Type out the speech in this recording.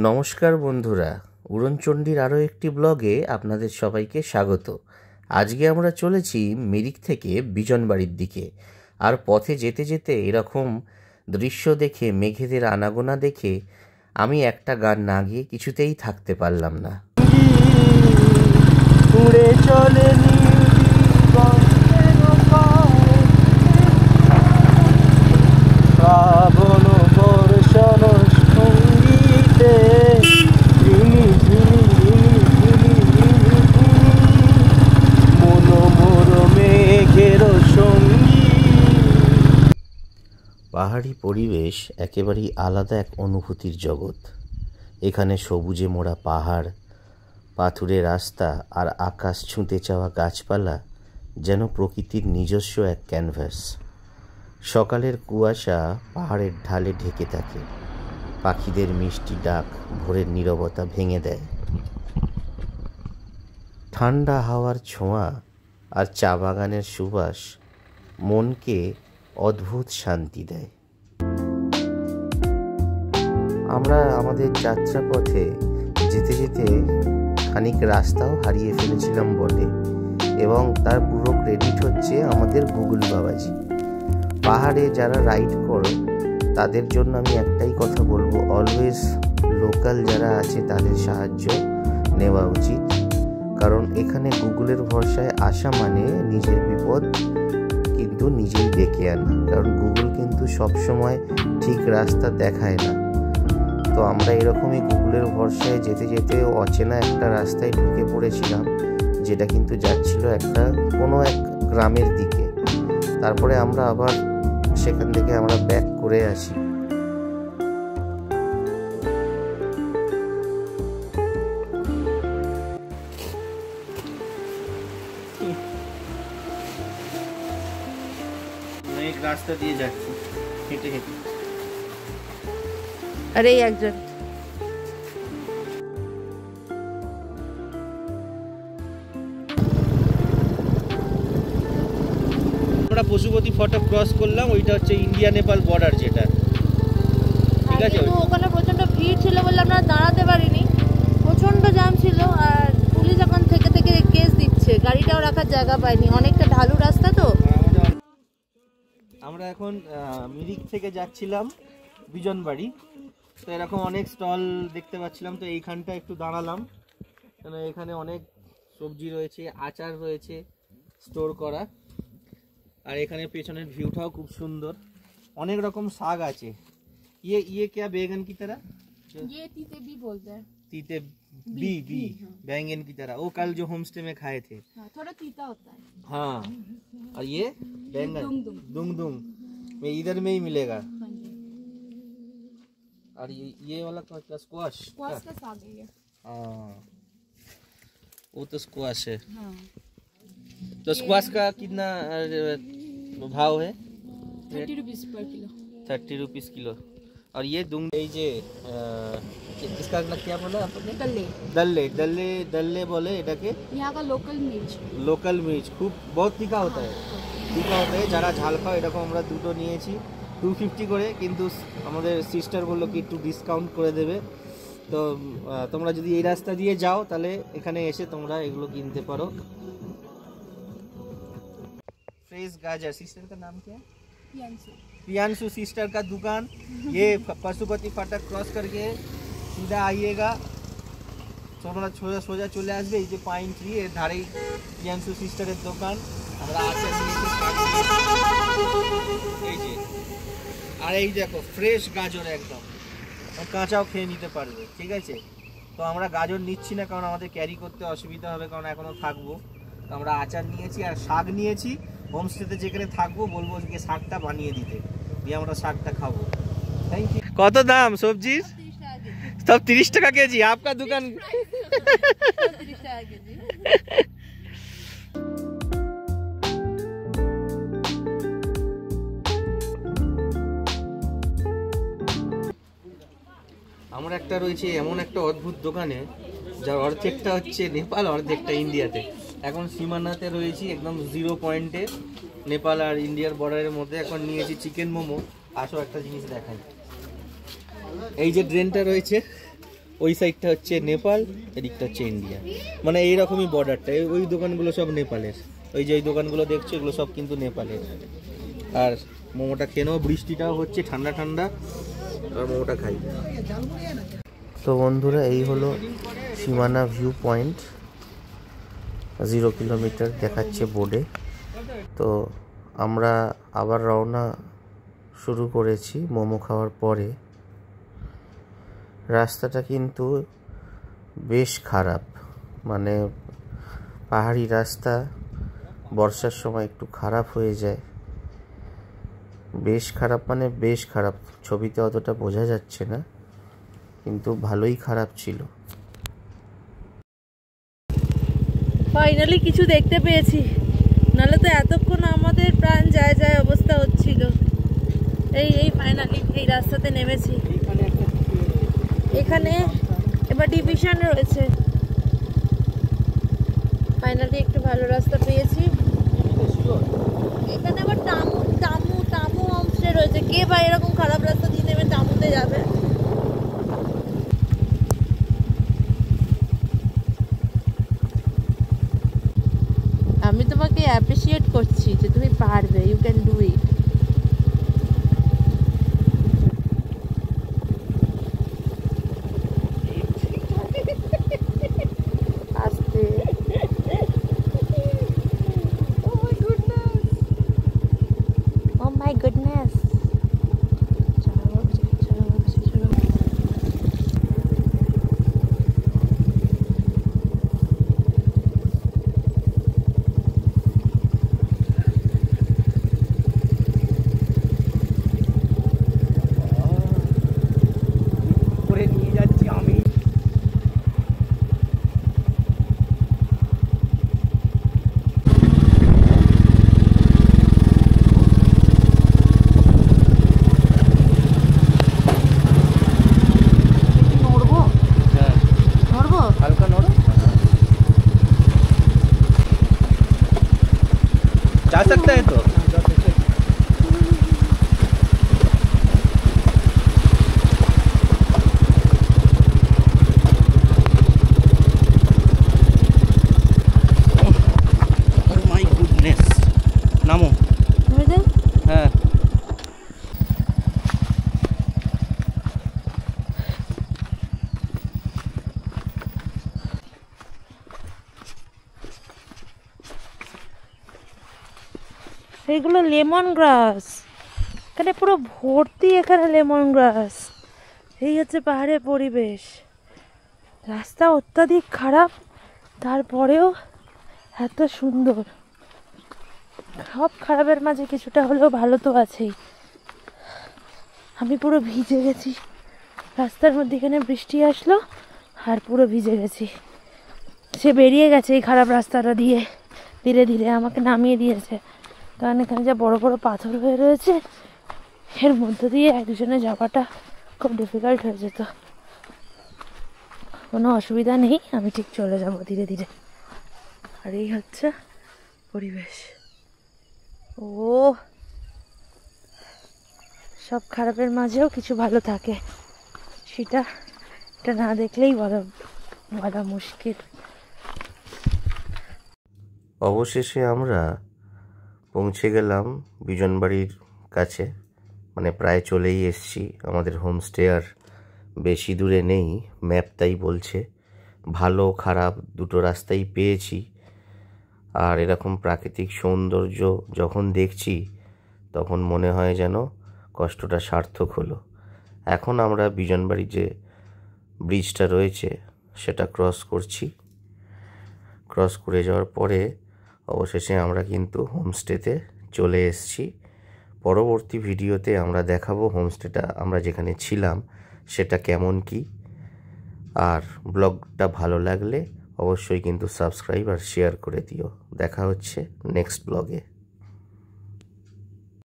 নমস্কার বন্ধুরা, উড়নচণ্ডীর আরও একটি ব্লগে আপনাদের সবাইকে স্বাগত। আজকে আমরা চলেছি মিরিক থেকে বিজনবাড়ির দিকে। আর পথে যেতে যেতে এরকম দৃশ্য দেখে, মেঘেদের আনাগোনা দেখে আমি একটা গান না গিয়ে কিছুতেই থাকতে পারলাম না। উড়ে চলে শ্রাবণ বর্ষণ সঙ্গীতে পাহাড়ি পরিবেশ একেবারেই আলাদা এক অনুভূতির জগৎ। এখানে সবুজে মোড়া পাহাড়, পাথুরে রাস্তা আর আকাশ ছুঁতে চাওয়া গাছপালা যেন প্রকৃতির নিজস্ব এক ক্যানভাস। সকালের কুয়াশা পাহাড়ের ঢালে ঢেকে থাকে, পাখিদের মিষ্টি ডাক ভোরের নীরবতা ভেঙে দেয়। ঠান্ডা হাওয়ার ছোঁয়া আর চা বাগানের সুবাস মনকে অদ্ভুত শান্তি দেয়। আমরা আমাদের যাত্রাপথে যেতে যেতে খানিক রাস্তাও হারিয়ে ফেলেছিলাম বটে, এবং তার পুরো ক্রেডিট হচ্ছে আমাদের গুগল বাবাজি। পাহাড়ে যারা রাইড করো তাদের জন্য আমি একটাই কথা বলবো, অলওয়েজ লোকাল যারা আছে তাদের সাহায্য নেওয়া উচিত। কারণ এখানে গুগলের ভরসায় আসা মানে নিজের বিপদ কিন্তু নিজেই ডেকে আনা। কারণ গুগল কিন্তু সবসময় ঠিক রাস্তা দেখায় না। তো আমরা এরকমই গুগলের ভরসায় যেতে যেতে অচেনা একটা রাস্তায় ঢুকে পড়েছিলাম, যেটা কিন্তু যাচ্ছিল কোনো এক গ্রামের দিকে। তারপরে আমরা আবার সেখান থেকে আমরা ব্যাক করে আসি। এক রাস্তা দিয়ে যাচ্ছি হেঁটে হেঁটে। আরে একজন আমরা পশুপতি ফটক ক্রস করলাম, ওইটা হচ্ছে ইন্ডিয়া নেপাল বর্ডার যেটা, ঠিক আছে। ওখানে প্রচন্ড ভিড় ছিল বলে আমরা দাঁড়াতে পারিনি, প্রচন্ড জ্যাম ছিল। আর পুলিশ এখন থেকে থেকে কেস দিচ্ছে, গাড়িটাও রাখার জায়গা পায়নি, অনেকটা ঢালু রাস্তা। তো আমরা এখন মিরিক থেকে যাচ্ছিলাম বিজনবাড়ি। তো এরকম অনেক স্টল দেখতে পাচ্ছিলাম, তো এইখানটা একটু দাঁড়ালাম, কেন এখানে অনেক সবজি রয়েছে, আচার রয়েছে স্টোর করা। আর এখানে পেছনের ভিউটাও খুব সুন্দর, অনেক রকম শাক আছে। ये क्या बैगन की तरह? ये तीते भी बोलते हैं। तीते बी बैंगन की तरह, वो कल जो होम स्टे में खाए थे। हाँ, थोड़ा तीता होता है। हाँ, और ये बैंगन दुंग में इधर में ही मिलेगा। और ये वाला क्या स्क्वाश का साग है ये। हाँ, वो तो स्क्वाश है। हाँ। तो स्क्वाश का कितना भाव है? 30 रुपीस पर किलो। 30 rupees kilo. और ये दुंग इसका क्या बोला आपने? दल्ले दल्ले दल्ले बोले এটাকে। यहाँ का लोकल मिर्च खूब बहुत तीखा होता है। যারা ঝাল খাও এরকম আমরা দুটো নিয়েছি 250 করে, কিন্তু আমাদের সিস্টার বললো কি একটু ডিসকাউন্ট করে দেবে। তো তোমরা যদি এই রাস্তা দিয়ে যাও তাহলে এখানে এসে তোমরা এগুলো কিনতে পারো। फ्रेश गाजर, सिस्टर का नाम क्या है? प्रियांशु सिस्टर का दुकान। ये पशुपति फाटक क्रॉस करके सीधा आइएगा, তোমরা সোজা চলে আসবে। এই যে পাইন ট্রি এর ধারেই প্রিয়াংশু সিস্টারের দোকান। আমরা আচার নিয়েছি, এই যে। আর এই দেখো ফ্রেশ গাজর, একদম কাঁচাও খেয়ে নিতে পারবে, ঠিক আছে। তো আমরা গাজর নিচ্ছি না, কারণ আমাদের ক্যারি করতে অসুবিধা হবে, কারণ এখনো থাকবো। তো আমরা আচার নিয়েছি আর শাক নিয়েছি। হোমস্টেতে যেখানে থাকবো বলবো যে শাকটা বানিয়ে দিতে, দিয়ে আমরা শাকটা খাবো। Thank you. কত দাম সবজির? সব 30 টাকা কেজি। आपका दुकान 30 টাকা কেজি। আমরা একটা রয়েছে এমন একটা অদ্ভুত দোকানে, যার অর্ধেকটা হচ্ছে নেপাল, অর্ধেকটা ইন্ডিয়াতে। এখন সীমানাতে রয়েছি, একদম 0 পয়েন্টে, নেপাল আর ইন্ডিয়ার বর্ডারের মধ্যে। এখন নিয়েছি চিকেন মোমো। আসো একটা জিনিস দেখাই, এই যে ড্রেনটা রয়েছে ওই সাইডটা হচ্ছে নেপাল, এদিকটা হচ্ছে ইন্ডিয়া, মানে এইরকমই বর্ডারটা। ওই দোকানগুলো সব নেপালের, ওই যে ওই দোকানগুলো দেখছো এগুলো সব কিন্তু নেপালের। আর মোমোটা খেয়ে নেবো, বৃষ্টিটাও হচ্ছে ঠান্ডা ঠান্ডা, আর মোমোটা খাই। তো বন্ধুরা, এই হলো সীমানা ভিউ পয়েন্ট, 0 কিলোমিটার দেখাচ্ছে বোর্ডে। তো আমরা আবার রওনা শুরু করেছি মোমো খাওয়ার পরে। রাস্তাটা কিন্তু বেশ খারাপ, মানে পাহাড়ি রাস্তা, বর্ষার সময় একটু খারাপ হয়ে যায়। বেশ খারাপ মানে বেশ খারাপ, ছবিতে অতটা বোঝা যাচ্ছে না, কিন্তু ভালোই খারাপ ছিল। ফাইনালি কিছু দেখতে পেয়েছি, নাহলে তো এতক্ষণ আমাদের প্রাণ যায় যায় অবস্থা হচ্ছিল। এই ফাইনালি এই রাস্তাতে নেমেছি। এখানে এবার ডিভিশন রয়েছে। ফাইনালি একটু ভালো রাস্তা পেয়েছি। এখানে আবার টামু হোমস্টে রয়েছে। কে বা এরকম খারাপ রাস্তা দিয়ে নেমে টামুতে যাবে? আমি তোমাকে অ্যাপ্রিশিয়েট করছি যে তুমি পারবে, ইউ ক্যান ডু ইট। আস্তে। Oh my goodness. চলো। जा सकता है तो माय गुडनेस नामो हाँ এগুলো লেমন গ্রাস, এখানে পুরো ভর্তি, এখানে লেমন গ্রাস। এই হচ্ছে পাহাড়ের পরিবেশ। রাস্তা অত্যাধিক খারাপ, তারপরেও এত সুন্দর। সব খারাপের মাঝে কিছুটা হলেও ভালো তো আছেই। আমি পুরো ভিজে গেছি, রাস্তার মধ্যে এখানে বৃষ্টি আসলো আর পুরো ভিজে গেছি। সে বেরিয়ে গেছে এই খারাপ রাস্তাটা দিয়ে, ধীরে ধীরে আমাকে নামিয়ে দিয়েছে। কারণ এখানে যা বড় বড় পাথর হয়ে রয়েছে, এর মধ্য দিয়ে একজনে যাওয়াটা খুব ডিফিকাল্ট হয়ে যেত। কোনো অসুবিধা নেই, আমি ঠিক চলে যাব ধীরে ধীরে। আর এই হচ্ছে পরিবেশ। ও, সব খারাপের মাঝেও কিছু ভালো থাকে, সেটা না দেখলেই বলা মুশকিল। অবশেষে আমরা পৌঁছে গেলাম বিজনবাড়ির কাছে, মানে প্রায় চলেই এসছি। আমাদের হোমস্টে আর বেশি দূরে নেই, ম্যাপ তাই বলছে। ভালো খারাপ দুটো রাস্তাই পেয়েছি। আর এরকম প্রাকৃতিক সৌন্দর্য যখন দেখছি তখন মনে হয় যেন কষ্টটা সার্থক হলো। এখন আমরা বিজনবাড়ি যে ব্রিজটা রয়েছে সেটা ক্রস করছি। ক্রস করে যাওয়ার পরে অবশেষে আমরা কিন্তু হোমস্টেতে চলে এসেছি। পরবর্তী ভিডিওতে আমরা দেখাবো হোমস্টেটা আমরা যেখানে ছিলাম সেটা কেমন কি। আর ব্লগটা ভালো লাগলে অবশ্যই কিন্তু সাবস্ক্রাইব আর শেয়ার করে দিও। দেখা হচ্ছে নেক্সট ব্লগে।